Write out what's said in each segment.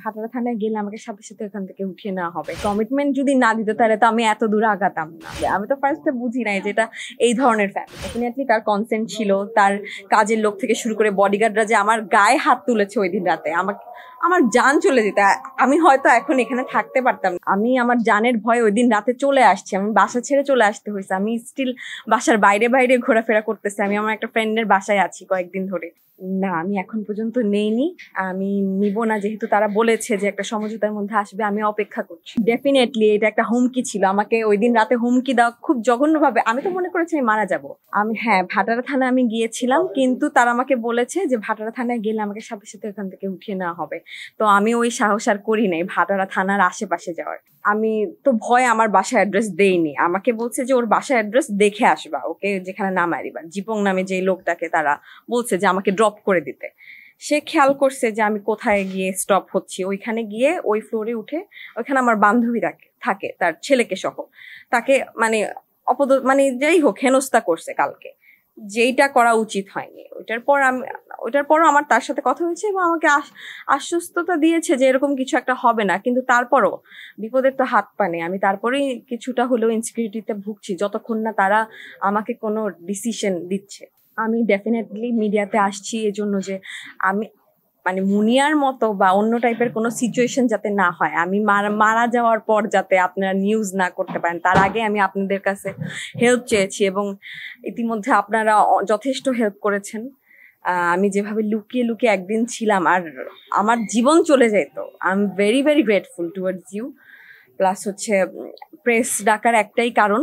ভাটারা থানায় গেলে আমাকে সাথে সাথে এখান থেকে উঠিয়ে নেওয়া হবে। কমিটমেন্ট যদি না দিত তাহলে তো আমি এত দূরে আগাতাম না। আমি তো ফার্স্টে বুঝি নাই যে এটা এই ধরনের ফ্যামিলি। ডেফিনেটলি তার কনসেন্ট ছিল, তার কাজের লোক থেকে শুরু করে বডিগার্ডরা যে আমার গায়ে হাত তুলেছে ওই দিন রাতে, আমার জান চলে যেত। আমি হয়তো এখন এখানে থাকতে পারতাম না। আমি আমার জানের ভয়ে ওই দিন রাতে চলে আসছি, আমি বাসা ছেড়ে চলে আসতে হয়েছে। আমি স্টিল বাসার বাইরে বাইরে ঘোরাফেরা করতেছি। আমি আমার একটা ফ্রেন্ডের বাসায় আছি কয়েকদিন ধরে। না, আমি এখন পর্যন্ত নেইনি, আমি নিব না, যেহেতু তারা বলেছে যে একটা সমঝোতার মধ্যে আসবে। আমি অপেক্ষা করছি। ডেফিনেটলি এটা একটা হুমকি ছিল, আমাকে ওই দিন রাতে হুমকি দেওয়া খুব জঘন্যভাবে। আমি তো মনে করেছি আমি মারা যাব। হ্যাঁ, ভাটারা থানায় আমি গিয়েছিলাম, কিন্তু তারা আমাকে বলেছে যে ভাটারা থানায় গেলে আমাকে সাথে সাথে এখান থেকে উঠিয়ে নেওয়া হবে। তো আমি ওই সাহস আর করি নাই ভাটারা থানার আশেপাশে যাওয়ার। আমি তো ভয়ে আমার বাসার অ্যাড্রেস দেইনি। আমাকে বলছে যে ওর বাসার অ্যাড্রেস দেখে আসবা, ওকে যেখানে নামাইবা। জিপং নামে যে লোকটাকে তারা বলছে যে আমাকে ড্রপ করে দিতে। সে খেয়াল করছে যে আমি কোথায় গিয়ে স্টপ হচ্ছি। ওইখানে গিয়ে ওই ফ্লোরে উঠে, ওইখানে আমার বান্ধবী থাকে তার ছেলেকে সহ, তাকে মানে যাই হোক হেনস্থা করছে কালকে, যেইটা করা উচিত হয়নি। ওইটার পরও আমার তার সাথে কথা হয়েছে এবং আমাকে আশ্বস্ততা দিয়েছে যে এরকম কিছু একটা হবে না। কিন্তু তারপরও বিপদের তো হাত পা নেই। আমি তারপরেই কিছুটা হলেও ইনসিকিউরিটিতে ভুগছি যতক্ষণ না তারা আমাকে কোনো ডিসিশন দিচ্ছে। আমি ডেফিনেটলি মিডিয়াতে আসছি এজন্য যে আমি মুনিয়ার মতো বা অন্য টাইপের কোনো সিচুয়েশন যাতে না হয়, আমি মারা যাওয়ার পর যাতে আপনারা নিউজ না করতে পারেন, তার আগে আমি আপনাদের কাছে হেল্প চেয়েছি এবং ইতিমধ্যে আপনারা যথেষ্ট হেল্প করেছেন। আমি যেভাবে লুকিয়ে লুকিয়ে একদিন ছিলাম আর আমার জীবন চলে যেত, I am very very grateful towards you. Plus হচ্ছে প্রেস ডাকার একটাই কারণ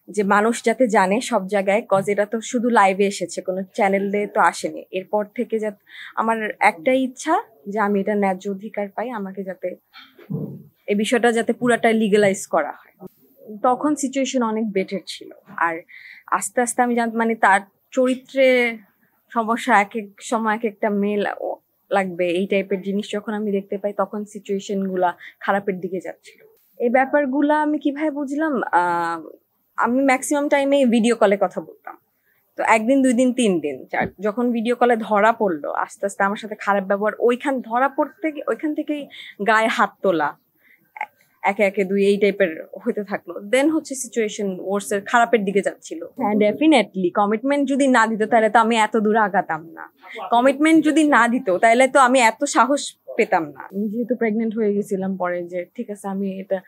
যে মানুষ যাতে জানে সব জায়গায়, কজ এটা তো শুধু লাইভে এসেছে, কোনো চ্যানেলে তো আসেনি। এরপর থেকে যাতে আমার একটাই ইচ্ছা যে আমি এটা ন্যায্য অধিকার পাই, আমাকে যাতে এই বিষয়টা যাতে পুরাটা লিগালাইজ করা হয়। তখন সিচুয়েশন অনেক বেটার ছিল। আর আস্তে আস্তে আমি তার চরিত্রে সমস্যা, এক এক সময় এক একটা মেয়ে লাগবে, এই টাইপের জিনিস যখন আমি দেখতে পাই তখন সিচুয়েশন গুলা খারাপের দিকে যাচ্ছিল। এই ব্যাপারগুলা আমি কিভাবে বুঝলাম, আমি ম্যাক্সিমাম টাইমে ভিডিও কলে কথা বলতাম। তো একদিন, 2 দিন, 3 দিন যখন ভিডিও কলে ধরা পড়লো, আস্তে আস্তে আমার সাথে খারাপ ব্যবহার, ওইখান থেকেই গায়ে হাত তোলা, একে একে 2 এই টাইপের হইতে থাকলো। দেন হচ্ছে সিচুয়েশন ওয়ার্সের খারাপের দিকে যাচ্ছিল। হ্যাঁ, ডেফিনেটলি কমিটমেন্ট যদি না দিত তাহলে তো আমি এত দূরে আগাতাম না। কমিটমেন্ট যদি না দিত তাহলে তো আমি এত সাহস পেতাম না। আমি যেহেতু প্রেগনেন্ট হয়ে গেছিলাম পরে, যে ঠিক আছে আমি এটা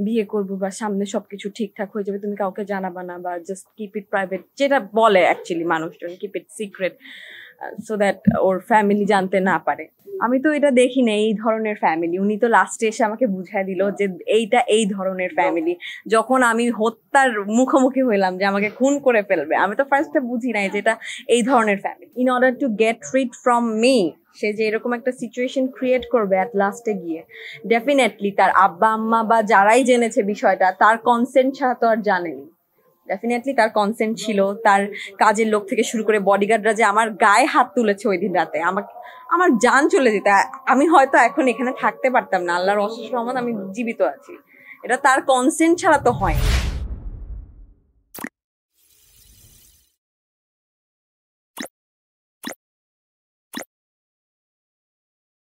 বিয়ে করবো বা সামনে সবকিছু ঠিকঠাক হয়ে যাবে, তুমি কাউকে জানাবা না বা জাস্ট কিপ ইট প্রাইভেট, যেটা বলে অ্যাকচুয়ালি মানুষজন, keep it secret so that or family জানতে না পারে। আমি তো এটা দেখি না এই ধরনের ফ্যামিলি। উনি তো লাস্টে এসে আমাকে বুঝাই দিল যে এইটা এই ধরনের ফ্যামিলি। যখন আমি হত্যার মুখোমুখি হইলাম যে আমাকে খুন করে ফেলবে, আমি তো ফার্স্টে বুঝি নাই যে এটা এই ধরনের family. In order to get rid from me, সে যে এরকম একটা সিচুয়েশন ক্রিয়েট করবে অ্যাট লাস্টে গিয়ে, ডেফিনেটলি তার আব্বা আম্মা বা যারাই জেনেছে বিষয়টা, তার কনসেন্ট ছাড়া তো আর জানেনি। ডেফিনেটলি তার কনসেন্ট ছিল, তার কাজের লোক থেকে শুরু করে বডিগার্ডরা যে আমার গায়ে হাত তুলেছে ওই দিন রাতে, আমার জান চলে যেত। আমি হয়তো এখন এখানে থাকতে পারতাম না। আল্লাহর অশেষ রহমত আমি জীবিত আছি। এটা তার কনসেন্ট ছাড়া তো হয়।